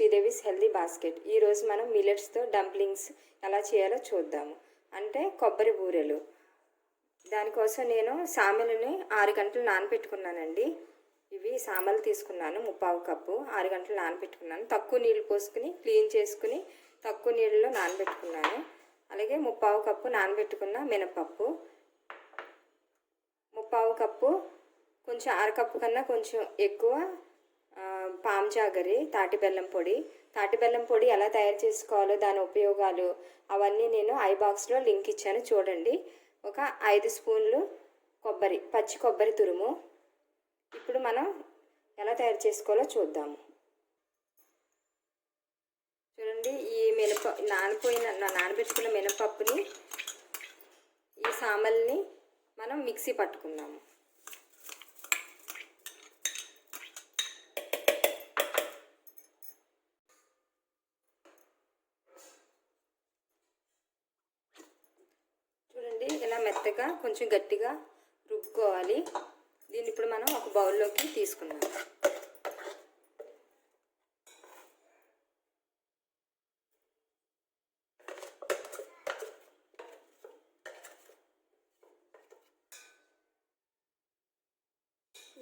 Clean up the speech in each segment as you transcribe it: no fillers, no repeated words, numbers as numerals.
శ్రీదేవిస్ healthy basket. ఈరోజు మనం మిల్లెట్స్తో dumplings ఎలా చేయాలో చూద్దాము. అంటే కొబ్బరి బూరెలు. దానికోసం నేను సామెలని 6 గంటలు నానబెట్టుకున్నానండి. ఇవి సామలు తీసుకున్నాను, 3/4 కప్పు. 6 గంటలు నానబెట్టుకున్నాను. తక్కువ నీళ్ళు పోసుకుని క్లీన్ చేసుకుని తక్కువ నీళ్ళలో నానబెట్టుకున్నాను. అలాగే 3/4 కప్పు నానబెట్టుకున్న మినపప్పు, 3/4 కప్పు, కొంచెం 1/2 కప్పు కన్నా కొంచెం ఎక్కువ పామ్ జాగరి తాటి బెల్లం పొడి. తాటి బెల్లం పొడి ఎలా తయారు చేసుకోవాలో, దాని ఉపయోగాలు అవన్నీ నేను ఐ బాక్స్లో లింక్ ఇచ్చాను చూడండి. ఒక 5 స్పూన్లు కొబ్బరి, పచ్చి కొబ్బరి తురుము. ఇప్పుడు మనం ఎలా తయారు చేసుకోవాలో చూద్దాము. చూడండి, ఈ నానబెట్టుకున్న మినపప్పుని, ఈ సామల్ని మనం మిక్సీ పట్టుకుందాము. చూడండి, ఇలా మెత్తగా కొంచెం గట్టిగా రుబ్బుకోవాలి. దీన్ని ఇప్పుడు మనం ఒక బౌల్లోకి తీసుకున్నాం.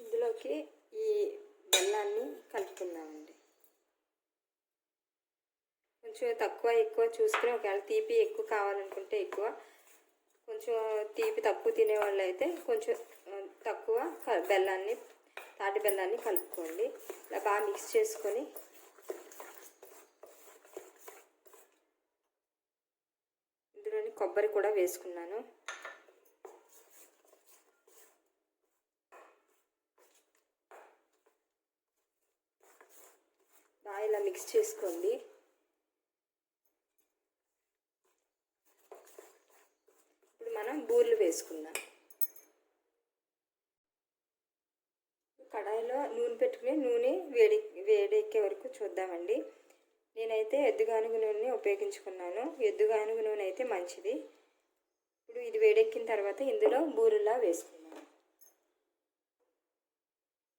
ఇందులోకి ఈ బెల్లాన్ని కలుపుకుందామండి. కొంచెం తక్కువ ఎక్కువ చూసుకుని, ఒకవేళ తీపి ఎక్కువ కావాలనుకుంటే ఎక్కువ, కొంచెం తీపి తక్కువ తినేవాళ్ళు అయితే కొంచెం తక్కువ బెల్లాన్ని, తాటి బెల్లాన్ని కలుపుకోండి. ఇలా బాగా మిక్స్ చేసుకొని ఇందులోని కొబ్బరి కూడా వేసుకున్నాను. బాగా ఇలా మిక్స్ చేసుకోండి. ఇప్పుడు మనం బూరెలు వేసుకుందాం. కడాయిలో నూనె పెట్టుకుని నూనె వేడెక్కే వరకు చూద్దామండి. నేనైతే ఎద్దుగానుగ నూనె ఉపయోగించుకున్నాను. ఎద్దుగానుగ నూనె అయితే మంచిది. ఇప్పుడు ఇది వేడెక్కిన తర్వాత ఇందులో బూరెలా వేసుకున్నాను.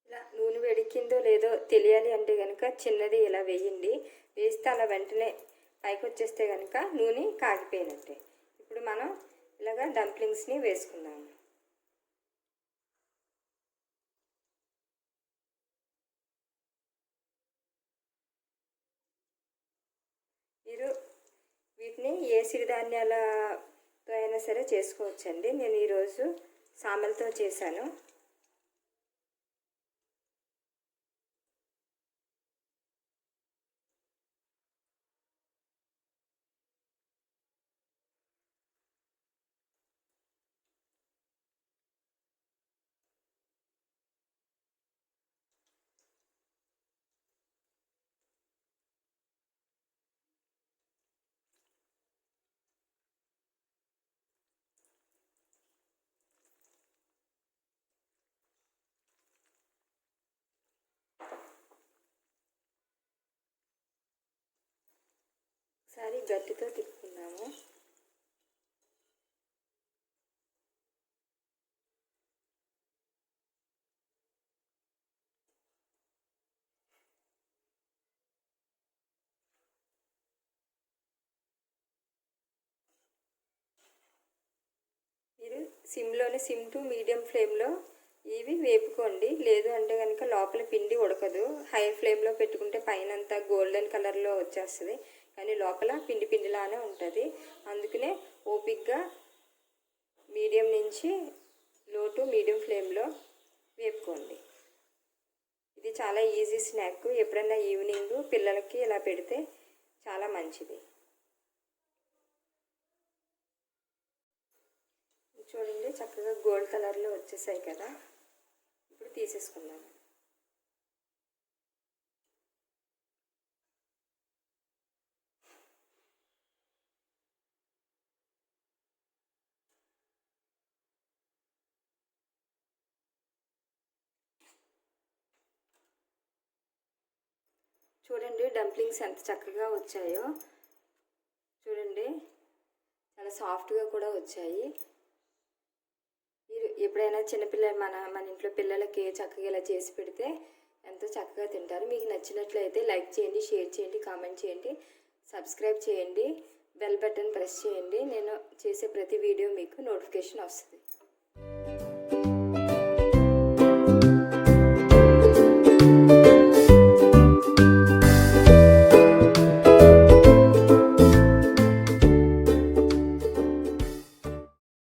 ఇలా నూనె వేడెక్కిందో లేదో తెలియాలి అంటే కనుక చిన్నది ఇలా వేయండి. వేస్తే అలా వెంటనే పైకి వచ్చేస్తే కనుక నూనె కాగిపోయినట్టే. ఇప్పుడు మనం ఇలాగా డంప్లింగ్స్ని వేసుకుందాము. మీరు వీటిని ఏ సిరిధాన్యాలతో అయినా సరే చేసుకోవచ్చండి. నేను ఈరోజు సామలతో చేశాను. ఒకసారి గట్టితో తిప్పుకుందాము. మీరు సిమ్ టు మీడియం ఫ్లేమ్లో ఇవి వేపుకోండి. లేదు అంటే కనుక లోపల పిండి ఉడకదు. హై ఫ్లేమ్లో పెట్టుకుంటే పైన అంతా గోల్డెన్ కలర్లో వచ్చేస్తుంది, కానీ లోపల పిండిలానే ఉంటుంది. అందుకనే ఓపిక్గా మీడియం నుంచి లో టు మీడియం ఫ్లేమ్లో వేపుకోండి. ఇది చాలా ఈజీ స్నాక్. ఎప్పుడైనా ఈవినింగ్ పిల్లలకి ఇలా పెడితే చాలా మంచిది. చూడండి, చక్కగా గోల్డ్ కలర్లో వచ్చేసాయి కదా. ఇప్పుడు తీసేసుకుందాం. చూడండి, డంప్లింగ్స్ ఎంత చక్కగా వచ్చాయో. చూడండి, చాలా సాఫ్ట్గా కూడా వచ్చాయి. మీరు ఎప్పుడైనా చిన్నపిల్ల మన ఇంట్లో పిల్లలకి చక్కగా ఇలా చేసి పెడితే ఎంతో చక్కగా తింటారు. మీకు నచ్చినట్లయితే లైక్ చేయండి, షేర్ చేయండి, కామెంట్ చేయండి, సబ్స్క్రైబ్ చేయండి, బెల్ బటన్ ప్రెస్ చేయండి. నేను చేసే ప్రతి వీడియో మీకు నోటిఫికేషన్ వస్తుంది.